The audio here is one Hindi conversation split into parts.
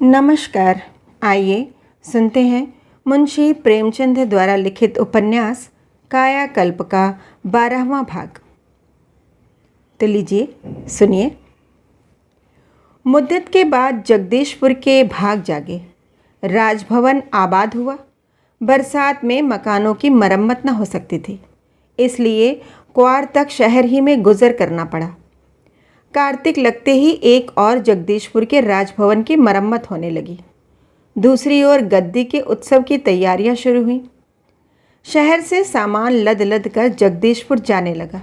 नमस्कार। आइए सुनते हैं मुंशी प्रेमचंद द्वारा लिखित उपन्यास कायाकल्प का 12वां भाग। तो लीजिए सुनिए। मुद्दत के बाद जगदीशपुर के भाग जागे। राजभवन आबाद हुआ। बरसात में मकानों की मरम्मत न हो सकती थी, इसलिए क्वार तक शहर ही में गुजर करना पड़ा। कार्तिक लगते ही एक और जगदीशपुर के राजभवन की मरम्मत होने लगी। दूसरी ओर गद्दी के उत्सव की तैयारियां शुरू हुई। शहर से सामान लद लद कर जगदीशपुर जाने लगा।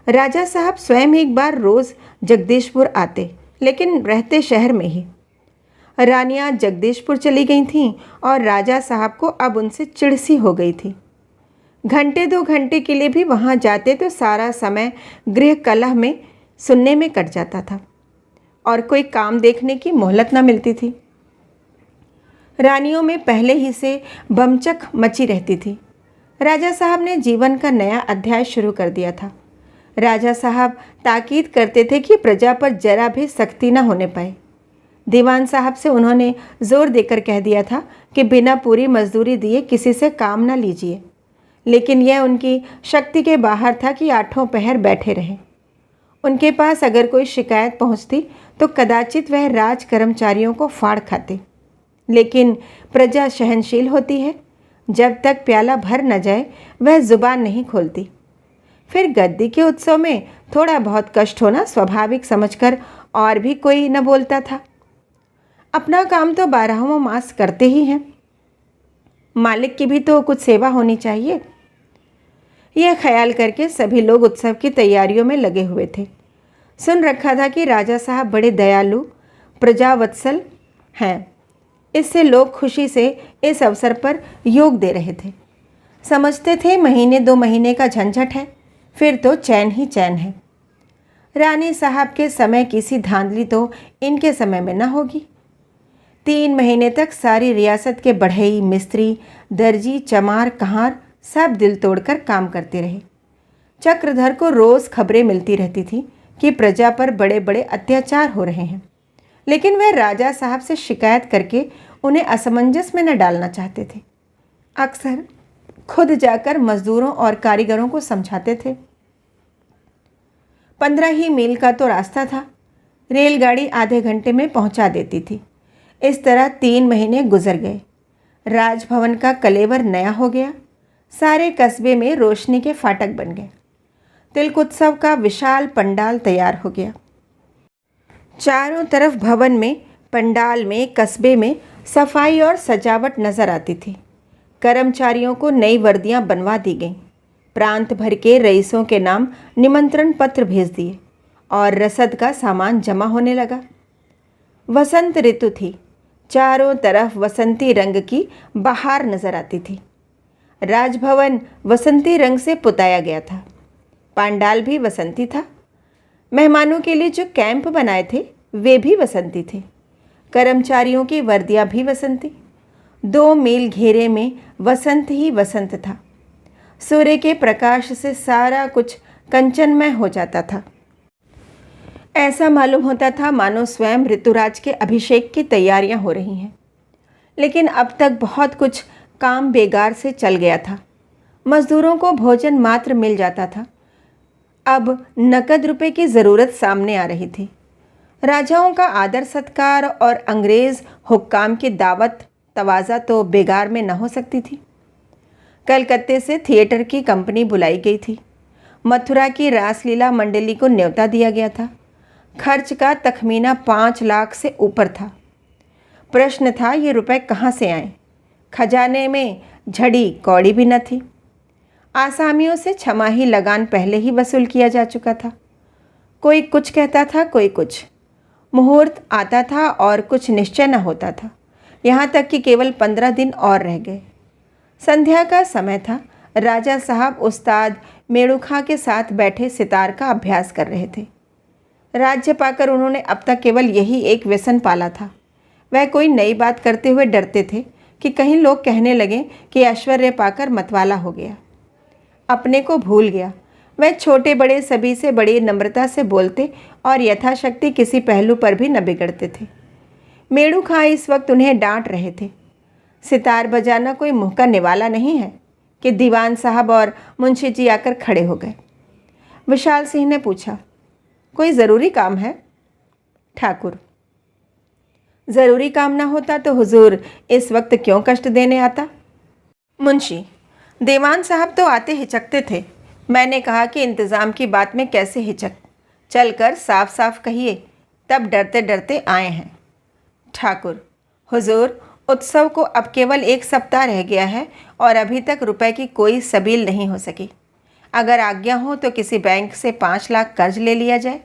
राजा साहब स्वयं एक बार रोज़ जगदीशपुर आते, लेकिन रहते शहर में ही। रानियां जगदीशपुर चली गई थीं और राजा साहब को अब उनसे चिढ़ सी हो गई थी। घंटे 2 घंटे के लिए भी वहां जाते तो सारा समय गृह कलह में सुनने में कट जाता था और कोई काम देखने की मोहलत न मिलती थी। रानियों में पहले ही से बमचक मची रहती थी। राजा साहब ने जीवन का नया अध्याय शुरू कर दिया था। राजा साहब ताकीद करते थे कि प्रजा पर जरा भी सख्ती न होने पाए। दीवान साहब से उन्होंने जोर देकर कह दिया था कि बिना पूरी मजदूरी दिए किसी से काम न लीजिए, लेकिन यह उनकी शक्ति के बाहर था कि आठों पहर बैठे रहें। उनके पास अगर कोई शिकायत पहुंचती तो कदाचित वह राज कर्मचारियों को फाड़ खाते, लेकिन प्रजा सहनशील होती है। जब तक प्याला भर न जाए वह जुबान नहीं खोलती। फिर गद्दी के उत्सव में थोड़ा बहुत कष्ट होना स्वाभाविक समझकर और भी कोई न बोलता था। अपना काम तो 12वां मास करते ही हैं, मालिक की भी तो कुछ सेवा होनी चाहिए। यह ख्याल करके सभी लोग उत्सव की तैयारियों में लगे हुए थे। सुन रखा था कि राजा साहब बड़े दयालु प्रजावत्सल हैं, इससे लोग खुशी से इस अवसर पर योग दे रहे थे। समझते थे महीने 2 महीने का झंझट है, फिर तो चैन ही चैन है। रानी साहब के समय किसी धांधली तो इनके समय में न होगी। 3 महीने तक सारी रियासत के बढ़ई, मिस्त्री, दर्जी, चमार, कहार सब दिल तोड़कर काम करते रहे। चक्रधर को रोज़ खबरें मिलती रहती थी कि प्रजा पर बड़े बड़े अत्याचार हो रहे हैं, लेकिन वह राजा साहब से शिकायत करके उन्हें असमंजस में न डालना चाहते थे। अक्सर खुद जाकर मजदूरों और कारीगरों को समझाते थे। 15 ही मील का तो रास्ता था, रेलगाड़ी आधे घंटे में पहुंचा देती थी। इस तरह 3 महीने गुजर गए। राजभवन का कलेवर नया हो गया। सारे कस्बे में रोशनी के फाटक बन गए। तिलक उत्सव का विशाल पंडाल तैयार हो गया। चारों तरफ भवन में, पंडाल में, कस्बे में सफाई और सजावट नजर आती थी। कर्मचारियों को नई वर्दियां बनवा दी गईं। प्रांत भर के रईसों के नाम निमंत्रण पत्र भेज दिए और रसद का सामान जमा होने लगा। वसंत ऋतु थी। चारों तरफ वसंती रंग की बहार नजर आती थी। राजभवन वसंती रंग से पुताया गया था। पंडाल भी वसंती था। मेहमानों के लिए जो कैंप बनाए थे वे भी वसंती थे। कर्मचारियों की वर्दियां भी वसंती। 2 मील घेरे में वसंत ही वसंत था। सूर्य के प्रकाश से सारा कुछ कंचनमय हो जाता था। ऐसा मालूम होता था मानो स्वयं ऋतुराज के अभिषेक की तैयारियां हो रही हैं। लेकिन अब तक बहुत कुछ काम बेगार से चल गया था। मजदूरों को भोजन मात्र मिल जाता था। अब नकद रुपए की ज़रूरत सामने आ रही थी। राजाओं का आदर सत्कार और अंग्रेज़ हुक्काम की दावत तवाज़ा तो बेगार में न हो सकती थी। कलकत्ते से थिएटर की कंपनी बुलाई गई थी। मथुरा की रासलीला मंडली को न्योता दिया गया था। खर्च का तखमीना 5 लाख से ऊपर था। प्रश्न था ये रुपए कहाँ से आए। खजाने में झड़ी कौड़ी भी न थी। आसामियों से छमाही लगान पहले ही वसूल किया जा चुका था। कोई कुछ कहता था, कोई कुछ। मुहूर्त आता था और कुछ निश्चय न होता था। यहाँ तक कि केवल 15 दिन और रह गए। संध्या का समय था। राजा साहब उस्ताद मेणुखा के साथ बैठे सितार का अभ्यास कर रहे थे। राज्य पाकर उन्होंने अब तक केवल यही एक व्यसन पाला था। वह कोई नई बात करते हुए डरते थे कि कहीं लोग कहने लगे कि ऐश्वर्य पाकर मतवाला हो गया, अपने को भूल गया। वह छोटे बड़े सभी से बड़ी नम्रता से बोलते और यथाशक्ति किसी पहलू पर भी न बिगड़ते थे। मेड़ू खां इस वक्त उन्हें डांट रहे थे। सितार बजाना कोई मुँह का निवाला नहीं है कि दीवान साहब और मुंशी जी आकर खड़े हो गए। विशाल सिंह ने पूछा, कोई ज़रूरी काम है? ठाकुर, ज़रूरी काम ना होता तो हुजूर इस वक्त क्यों कष्ट देने आता? मुंशी, दीवान साहब तो आते हिचकते थे। मैंने कहा कि इंतज़ाम की बात में कैसे हिचक, चलकर साफ साफ कहिए, तब डरते डरते आए हैं। ठाकुर, हुजूर, उत्सव को अब केवल 1 सप्ताह रह गया है और अभी तक रुपए की कोई सबील नहीं हो सकी। अगर आज्ञा हो तो किसी बैंक से 5 लाख कर्ज ले लिया जाए।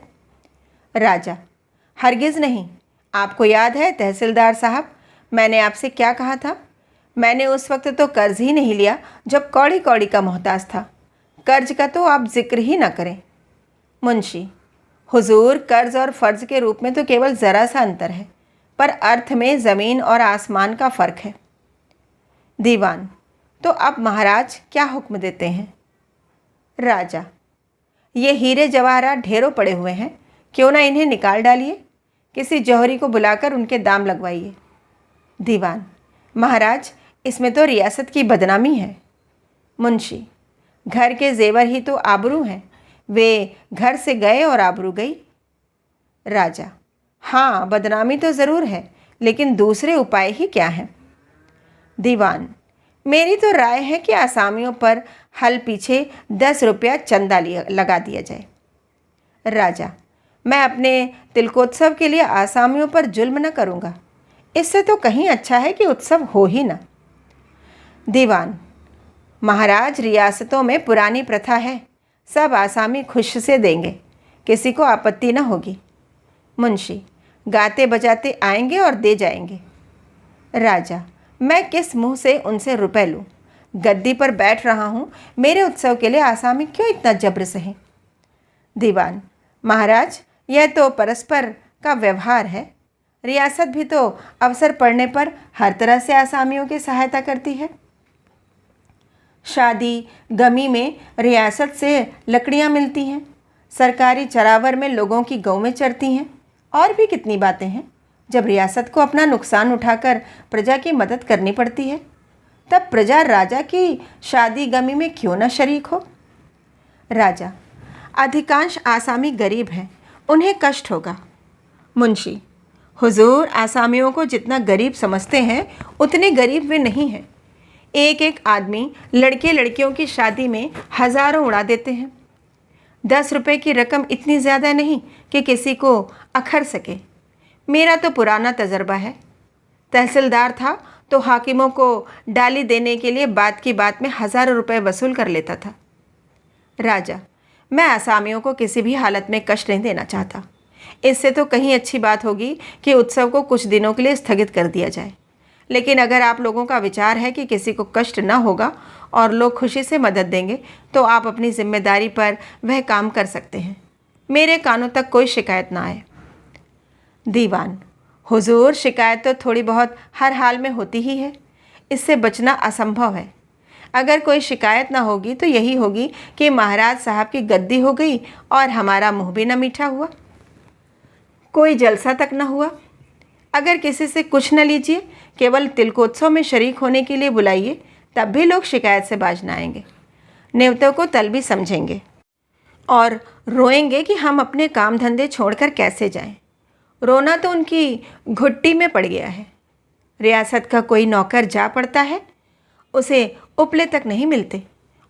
राजा, हरगिज़ नहीं। आपको याद है तहसीलदार साहब, मैंने आपसे क्या कहा था? मैंने उस वक्त तो कर्ज ही नहीं लिया जब कौड़ी कौड़ी का मोहताज था। कर्ज का तो आप जिक्र ही ना करें। मुंशी, हुजूर, कर्ज और फ़र्ज के रूप में तो केवल ज़रा सा अंतर है, पर अर्थ में ज़मीन और आसमान का फ़र्क है। दीवान, तो अब महाराज क्या हुक्म देते हैं? राजा, ये हीरे जवाहरात ढेरों पड़े हुए हैं, क्यों ना इन्हें निकाल डालिए, किसी जौहरी को बुलाकर उनके दाम लगवाइए। दीवान, महाराज, इसमें तो रियासत की बदनामी है। मुंशी, घर के जेवर ही तो आबरू हैं, वे घर से गए और आबरू गई। राजा, हाँ, बदनामी तो ज़रूर है, लेकिन दूसरे उपाय ही क्या हैं? दीवान, मेरी तो राय है कि आसामियों पर हल पीछे 10 रुपया चंदा लगा दिया जाए। राजा, मैं अपने तिलकोत्सव के लिए आसामियों पर जुल्म न करूँगा, इससे तो कहीं अच्छा है कि उत्सव हो ही ना। दीवान, महाराज, रियासतों में पुरानी प्रथा है, सब आसामी खुश से देंगे, किसी को आपत्ति न होगी। मुंशी, गाते बजाते आएंगे और दे जाएंगे। राजा, मैं किस मुंह से उनसे रुपए लूँ? गद्दी पर बैठ रहा हूँ, मेरे उत्सव के लिए आसामी क्यों इतना जब्र सहे? दीवान, महाराज, यह तो परस्पर का व्यवहार है। रियासत भी तो अवसर पड़ने पर हर तरह से आसामियों की सहायता करती है। शादी गमी में रियासत से लकड़ियाँ मिलती हैं, सरकारी चरावर में लोगों की गौवें चरती हैं, और भी कितनी बातें हैं। जब रियासत को अपना नुकसान उठाकर प्रजा की मदद करनी पड़ती है, तब प्रजा राजा की शादी गमी में क्यों न शरीक हो? राजा, अधिकांश आसामी गरीब हैं, उन्हें कष्ट होगा। मुंशी, हुजूर, आसामियों को जितना गरीब समझते हैं उतने गरीब वे नहीं हैं। एक एक आदमी लड़के लड़कियों की शादी में हज़ारों उड़ा देते हैं। 10 रुपए की रकम इतनी ज़्यादा नहीं कि किसी को अखर सके। मेरा तो पुराना तजर्बा है, तहसीलदार था तो हाकिमों को डाली देने के लिए बात की बात में हज़ारों रुपए वसूल कर लेता था। राजा, मैं आसामियों को किसी भी हालत में कष्ट नहीं देना चाहता। इससे तो कहीं अच्छी बात होगी कि उत्सव को कुछ दिनों के लिए स्थगित कर दिया जाए। लेकिन अगर आप लोगों का विचार है कि किसी को कष्ट न होगा और लोग खुशी से मदद देंगे, तो आप अपनी जिम्मेदारी पर वह काम कर सकते हैं। मेरे कानों तक कोई शिकायत ना आए। दीवान, हुजूर, शिकायत तो थोड़ी बहुत हर हाल में होती ही है, इससे बचना असंभव है। अगर कोई शिकायत ना होगी तो यही होगी कि महाराज साहब की गद्दी हो गई और हमारा मुँह भी न मीठा हुआ, कोई जलसा तक न हुआ। अगर किसी से कुछ न लीजिए, केवल तिलकोत्सव में शरीक होने के लिए बुलाइए, तब भी लोग शिकायत से बाज न आएंगे, नेवतों को तलबी समझेंगे और रोएंगे कि हम अपने काम धंधे छोड़कर कैसे जाएं। रोना तो उनकी घुट्टी में पड़ गया है। रियासत का कोई नौकर जा पड़ता है, उसे उपले तक नहीं मिलते,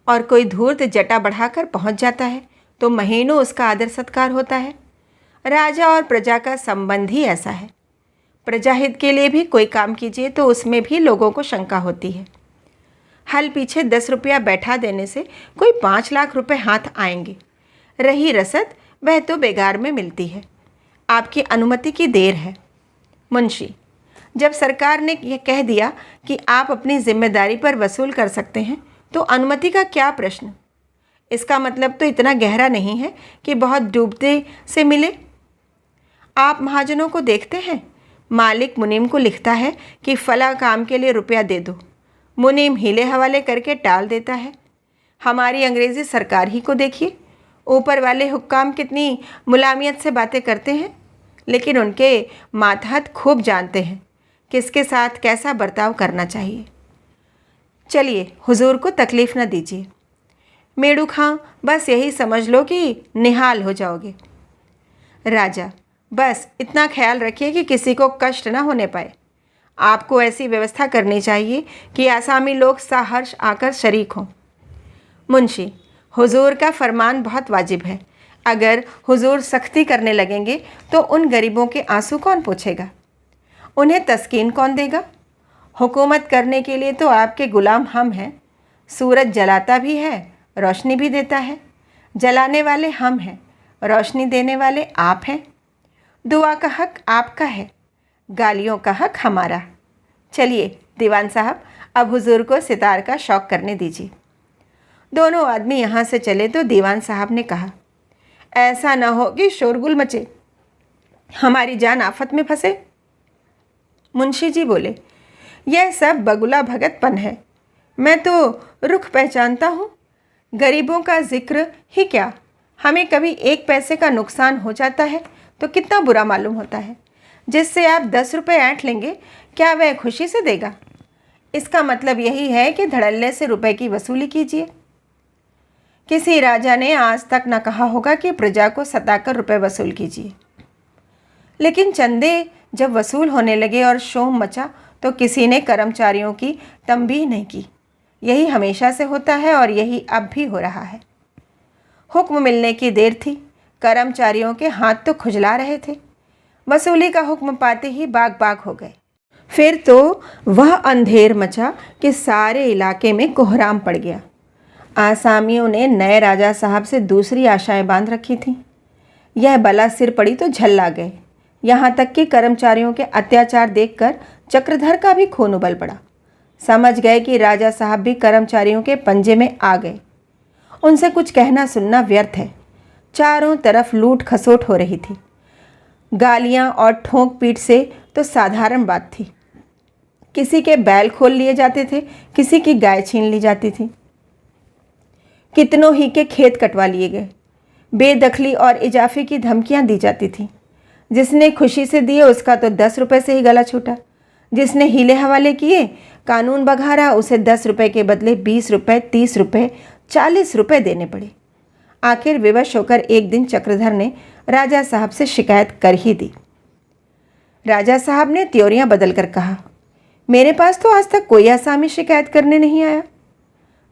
और कोई धूर्त जटा बढ़ाकर पहुंच जाता है तो महीनों उसका आदर सत्कार होता है। राजा और प्रजा का संबंध ही ऐसा है। प्रजाहित के लिए भी कोई काम कीजिए तो उसमें भी लोगों को शंका होती है। हल पीछे 10 रुपया बैठा देने से कोई 5 लाख रुपए हाथ आएंगे। रही रसद, वह तो बेगार में मिलती है। आपकी अनुमति की देर है। मुंशी, जब सरकार ने यह कह दिया कि आप अपनी जिम्मेदारी पर वसूल कर सकते हैं, तो अनुमति का क्या प्रश्न? इसका मतलब तो इतना गहरा नहीं है कि बहुत डूबते से मिले। आप महाजनों को देखते हैं, मालिक मुनीम को लिखता है कि फला काम के लिए रुपया दे दो, मुनीम हीले हवाले करके टाल देता है। हमारी अंग्रेज़ी सरकार ही को देखिए, ऊपर वाले हुक्काम कितनी मुलामियत से बातें करते हैं, लेकिन उनके मातहत खूब जानते हैं किसके साथ कैसा बर्ताव करना चाहिए। चलिए, हुजूर को तकलीफ़ न दीजिए। मेड़ू खां, बस यही समझ लो कि निहाल हो जाओगे। राजा, बस इतना ख्याल रखिए कि किसी को कष्ट न होने पाए। आपको ऐसी व्यवस्था करनी चाहिए कि आसामी लोग सहर्ष आकर शरीक हों। मुंशी, हुजूर का फरमान बहुत वाजिब है। अगर हुजूर सख्ती करने लगेंगे तो उन गरीबों के आंसू कौन पोंछेगा? उन्हें तस्कीन कौन देगा? हुकूमत करने के लिए तो आपके गुलाम हम हैं। सूरज जलाता भी है, रोशनी भी देता है। जलाने वाले हम हैं, रोशनी देने वाले आप हैं। दुआ का हक आपका है, गालियों का हक हमारा। चलिए दीवान साहब, अब हुजूर को सितार का शौक़ करने दीजिए। दोनों आदमी यहाँ से चले तो दीवान साहब ने कहा, ऐसा न हो कि शोरगुल मचे, हमारी जान आफत में फंसे। मुंशी जी बोले, यह सब बगुला भगतपन है। मैं तो रुख पहचानता हूँ। गरीबों का जिक्र ही क्या, हमें कभी 1 पैसे का नुकसान हो जाता है तो कितना बुरा मालूम होता है। जिससे आप 10 रुपये ऐंठ लेंगे, क्या वह खुशी से देगा? इसका मतलब यही है कि धड़ल्ले से रुपए की वसूली कीजिए। किसी राजा ने आज तक न कहा होगा कि प्रजा को सताकर रुपए वसूल कीजिए, लेकिन चंदे जब वसूल होने लगे और शोम मचा तो किसी ने कर्मचारियों की तंबीह नहीं की। यही हमेशा से होता है और यही अब भी हो रहा है। हुक्म मिलने की देर थी, कर्मचारियों के हाथ तो खुजला रहे थे। वसूली का हुक्म पाते ही बाग बाग हो गए। फिर तो वह अंधेर मचा कि सारे इलाके में कोहराम पड़ गया। आसामियों ने नए राजा साहब से दूसरी आशाएं बांध रखी थीं। यह बला सिर पड़ी तो झल्ला गए। यहाँ तक कि कर्मचारियों के अत्याचार देखकर चक्रधर का भी खून उबल पड़ा। समझ गए कि राजा साहब भी कर्मचारियों के पंजे में आ गए। उनसे कुछ कहना सुनना व्यर्थ है। चारों तरफ लूट खसोट हो रही थी। गालियाँ और ठोंक पीट से तो साधारण बात थी। किसी के बैल खोल लिए जाते थे, किसी की गाय छीन ली जाती थी, कितनों ही के खेत कटवा लिए गए। बेदखली और इजाफे की धमकियां दी जाती थीं। जिसने खुशी से दिए उसका तो 10 रुपये से ही गला छूटा। जिसने हीले हवाले किए, कानून बघारा, उसे 10 रुपये के बदले 20 रुपये, 30 रुपये, 40 रुपये देने पड़े। आखिर विवश होकर एक दिन चक्रधर ने राजा साहब से शिकायत कर ही दी। राजा साहब ने त्योरियां बदलकर कहा, मेरे पास तो आज तक कोई आसामी शिकायत करने नहीं आया।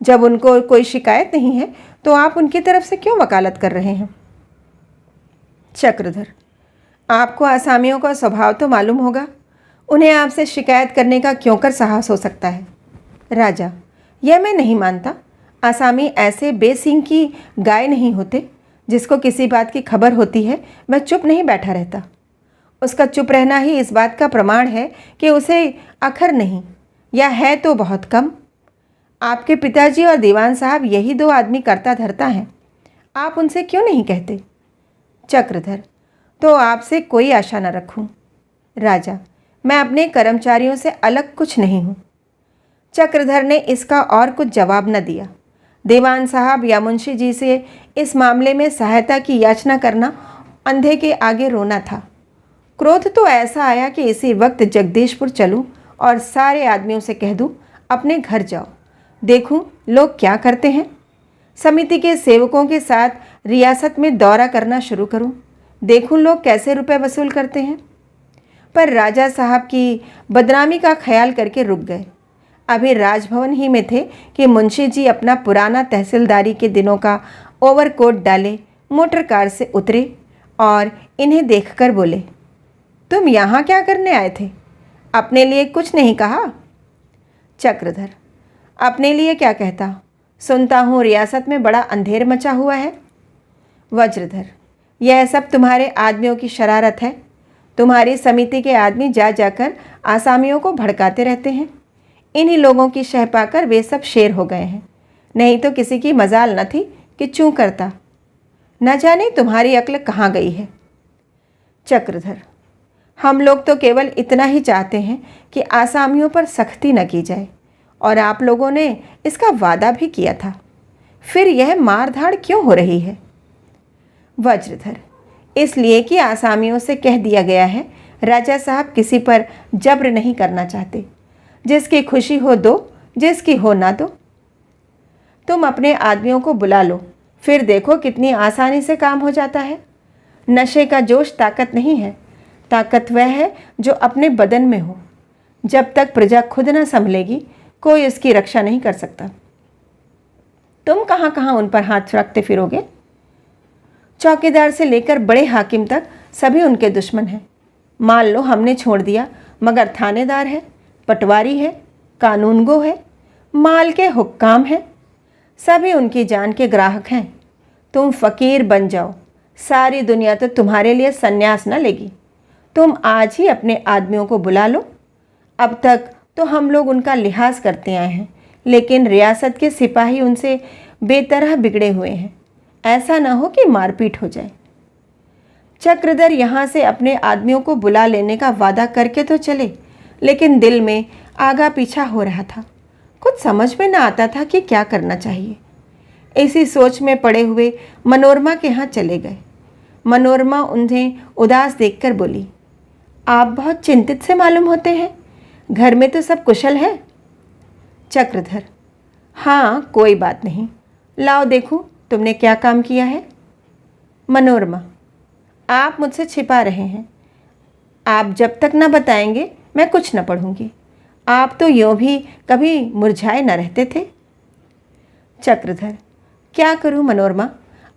जब उनको कोई शिकायत नहीं है तो आप उनकी तरफ से क्यों वकालत कर रहे हैं? चक्रधर, आपको आसामियों का स्वभाव तो मालूम होगा। उन्हें आपसे शिकायत करने का क्यों कर साहस हो सकता है? राजा, यह मैं नहीं मानता। आसामी ऐसे बेसींग की गाय नहीं होते। जिसको किसी बात की खबर होती है वह चुप नहीं बैठा रहता। उसका चुप रहना ही इस बात का प्रमाण है कि उसे अखर नहीं, या है तो बहुत कम। आपके पिताजी और दीवान साहब यही 2 आदमी करता धरता हैं। आप उनसे क्यों नहीं कहते? चक्रधर, तो आपसे कोई आशा न रखूं। राजा, मैं अपने कर्मचारियों से अलग कुछ नहीं हूँ। चक्रधर ने इसका और कुछ जवाब न दिया। दीवान साहब या मुंशी जी से इस मामले में सहायता की याचना करना अंधे के आगे रोना था। क्रोध तो ऐसा आया कि इसी वक्त जगदीशपुर चलूं और सारे आदमियों से कह दूं, अपने घर जाओ, देखूं लोग क्या करते हैं। समिति के सेवकों के साथ रियासत में दौरा करना शुरू करूं, देखूं लोग कैसे रुपए वसूल करते हैं। पर राजा साहब की बदनामी का ख्याल करके रुक गए। अभी राजभवन ही में थे कि मुंशी जी अपना पुराना तहसीलदारी के दिनों का ओवरकोट डाले मोटर कार से उतरे और इन्हें देखकर बोले, तुम यहाँ क्या करने आए थे? अपने लिए कुछ नहीं कहा? चक्रधर, अपने लिए क्या कहता? सुनता हूँ रियासत में बड़ा अंधेर मचा हुआ है। वज्रधर, यह सब तुम्हारे आदमियों की शरारत है। तुम्हारी समिति के आदमी जा जाकर आसामियों को भड़काते रहते हैं। इन्हीं लोगों की शह पाकर वे सब शेर हो गए हैं। नहीं तो किसी की मजाल न थी कि चूं करता। न जाने तुम्हारी अक्ल कहाँ गई है। चक्रधर, हम लोग तो केवल इतना ही चाहते हैं कि आसामियों पर सख्ती न की जाए, और आप लोगों ने इसका वादा भी किया था। फिर यह मारधाड़ क्यों हो रही है? वज्रधर, इसलिए कि आसामियों से कह दिया गया है राजा साहब किसी पर जब्र नहीं करना चाहते। जिसकी खुशी हो दो, जिसकी हो ना दो। तुम अपने आदमियों को बुला लो, फिर देखो कितनी आसानी से काम हो जाता है। नशे का जोश ताकत नहीं है, ताकत वह है जो अपने बदन में हो। जब तक प्रजा खुद न संभलेगी कोई उसकी रक्षा नहीं कर सकता। तुम कहाँ कहाँ उन पर हाथ रखते फिरोगे? चौकीदार से लेकर बड़े हाकिम तक सभी उनके दुश्मन हैं। मान लो हमने छोड़ दिया, मगर थानेदार है, पटवारी है, कानूनगो है, माल के हुक्काम हैं, सभी उनकी जान के ग्राहक हैं। तुम फकीर बन जाओ, सारी दुनिया तो तुम्हारे लिए सन्यास न लेगी। तुम आज ही अपने आदमियों को बुला लो। अब तक तो हम लोग उनका लिहाज करते आए हैं, लेकिन रियासत के सिपाही उनसे बेतरह बिगड़े हुए हैं। ऐसा न हो कि मारपीट हो जाए। चक्रधर यहाँ से अपने आदमियों को बुला लेने का वादा करके तो चले, लेकिन दिल में आगा पीछा हो रहा था। कुछ समझ में न आता था कि क्या करना चाहिए। इसी सोच में पड़े हुए मनोरमा के यहाँ चले गए। मनोरमा उन्हें उदास देखकर बोली, आप बहुत चिंतित से मालूम होते हैं। घर में तो सब कुशल है? चक्रधर, हाँ, कोई बात नहीं। लाओ देखूं तुमने क्या काम किया है। मनोरमा, आप मुझसे छिपा रहे हैं। आप जब तक न बताएंगे मैं कुछ न पढ़ूंगी। आप तो यूँ भी कभी मुरझाए न रहते थे। चक्रधर, क्या करूं मनोरमा,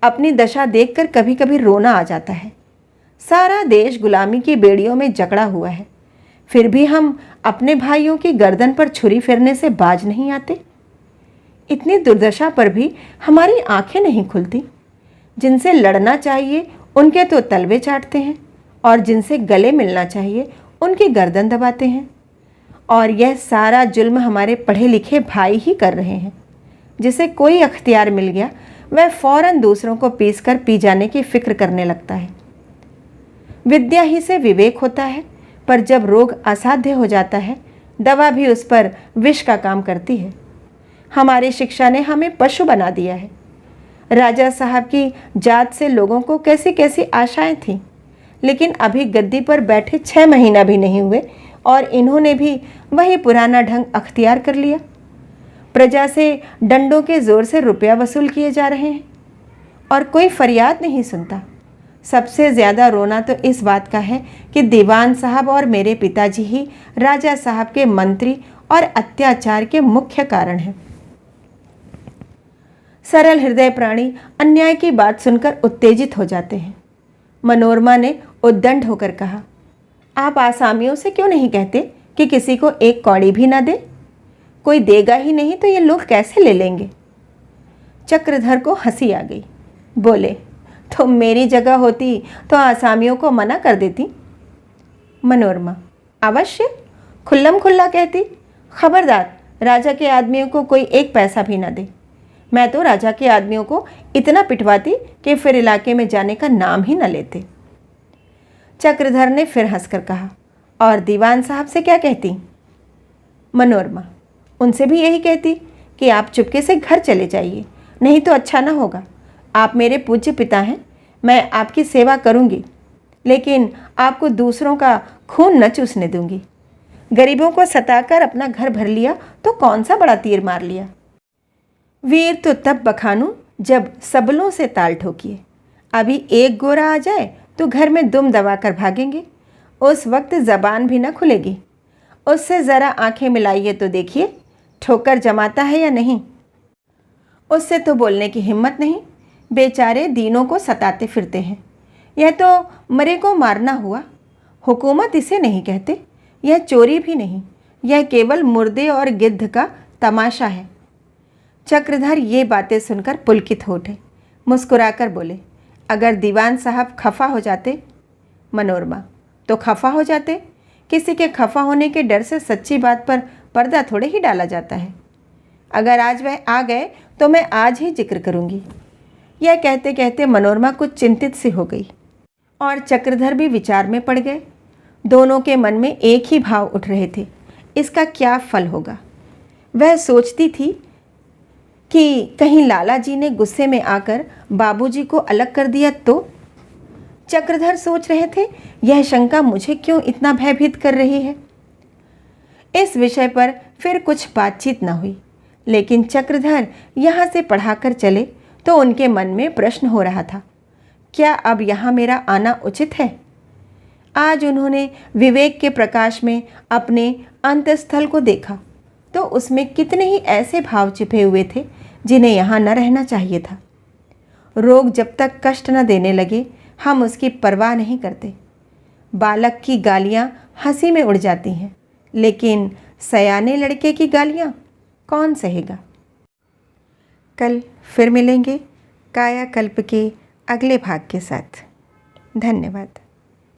अपनी दशा देखकर कभी कभी रोना आ जाता है। सारा देश गुलामी की बेड़ियों में जकड़ा हुआ है, फिर भी हम अपने भाइयों की गर्दन पर छुरी फेरने से बाज नहीं आते। इतनी दुर्दशा पर भी हमारी आंखें नहीं खुलती। जिनसे लड़ना चाहिए उनके तो तलवे चाटते हैं, और जिनसे गले मिलना चाहिए उनकी गर्दन दबाते हैं। और यह सारा जुल्म हमारे पढ़े लिखे भाई ही कर रहे हैं। जिसे कोई अख्तियार मिल गया वह फौरन दूसरों को पीसकर पी जाने की फिक्र करने लगता है। विद्या ही से विवेक होता है, पर जब रोग असाध्य हो जाता है दवा भी उस पर विष का काम करती है। हमारी शिक्षा ने हमें पशु बना दिया है। राजा साहब की जात से लोगों को कैसी कैसी आशाएं थीं, लेकिन अभी गद्दी पर बैठे 6 महीना भी नहीं हुए और इन्होंने भी वही पुराना ढंग अख्तियार कर लिया। प्रजा से डंडों के जोर से रुपया वसूल किए जा रहे हैं और कोई फरियाद नहीं सुनता। सबसे ज़्यादा रोना तो इस बात का है कि दीवान साहब और मेरे पिताजी ही राजा साहब के मंत्री और अत्याचार के मुख्य कारण हैं। सरल हृदय प्राणी अन्याय की बात सुनकर उत्तेजित हो जाते हैं। मनोरमा ने उद्दंड होकर कहा, आप आसामियों से क्यों नहीं कहते कि किसी को एक कौड़ी भी ना दे? कोई देगा ही नहीं तो ये लोग कैसे ले लेंगे? चक्रधर को हंसी आ गई। बोले, तुम मेरी जगह होती तो आसामियों को मना कर देती। मनोरमा, अवश्य, खुल्लम खुल्ला कहती। खबरदार, राजा के आदमियों को कोई एक पैसा भी ना दे। मैं तो राजा के आदमियों को इतना पिटवाती कि फिर इलाके में जाने का नाम ही न लेते। चक्रधर ने फिर हंसकर कहा, और दीवान साहब से क्या कहती? मनोरमा, उनसे भी यही कहती कि आप चुपके से घर चले जाइए, नहीं तो अच्छा ना होगा। आप मेरे पूज्य पिता हैं, मैं आपकी सेवा करूंगी, लेकिन आपको दूसरों का खून न चूसने दूंगी। गरीबों को सताकर अपना घर भर लिया तो कौन सा बड़ा तीर मार लिया। वीर तो तब बखानूं जब सबलों से ताल ठोकिए। अभी एक गोरा आ जाए तो घर में दुम दबा कर भागेंगे, उस वक्त जबान भी न खुलेगी। उससे ज़रा आंखें मिलाइए तो देखिए ठोकर जमाता है या नहीं। उससे तो बोलने की हिम्मत नहीं। बेचारे दीनों को सताते फिरते हैं। यह तो मरे को मारना हुआ। हुकूमत इसे नहीं कहते। यह चोरी भी नहीं, यह केवल मुर्दे और गिद्ध का तमाशा है। चक्रधर ये बातें सुनकर पुलकित हो उठे। मुस्कुराकर बोले, अगर दीवान साहब खफा हो जाते। मनोरमा, तो खफा हो जाते। किसी के खफा होने के डर से सच्ची बात पर पर्दा थोड़े ही डाला जाता है। अगर आज वह आ गए तो मैं आज ही जिक्र करूंगी। यह कहते कहते मनोरमा कुछ चिंतित सी हो गई और चक्रधर भी विचार में पड़ गए। दोनों के मन में एक ही भाव उठ रहे थे, इसका क्या फल होगा। वह सोचती थी कि कहीं लाला जी ने गुस्से में आकर बाबूजी को अलग कर दिया तो। चक्रधर सोच रहे थे, यह शंका मुझे क्यों इतना भयभीत कर रही है। इस विषय पर फिर कुछ बातचीत न हुई, लेकिन चक्रधर यहाँ से पढ़ाकर चले तो उनके मन में प्रश्न हो रहा था, क्या अब यहाँ मेरा आना उचित है? आज उन्होंने विवेक के प्रकाश में अपने अंतस्थल को देखा तो उसमें कितने ही ऐसे भाव छिपे हुए थे जिन्हें यहाँ न रहना चाहिए था। रोग जब तक कष्ट न देने लगे हम उसकी परवाह नहीं करते। बालक की गालियाँ हंसी में उड़ जाती हैं, लेकिन सयाने लड़के की गालियाँ कौन सहेगा। कल फिर मिलेंगे कायाकल्प के अगले भाग के साथ। धन्यवाद।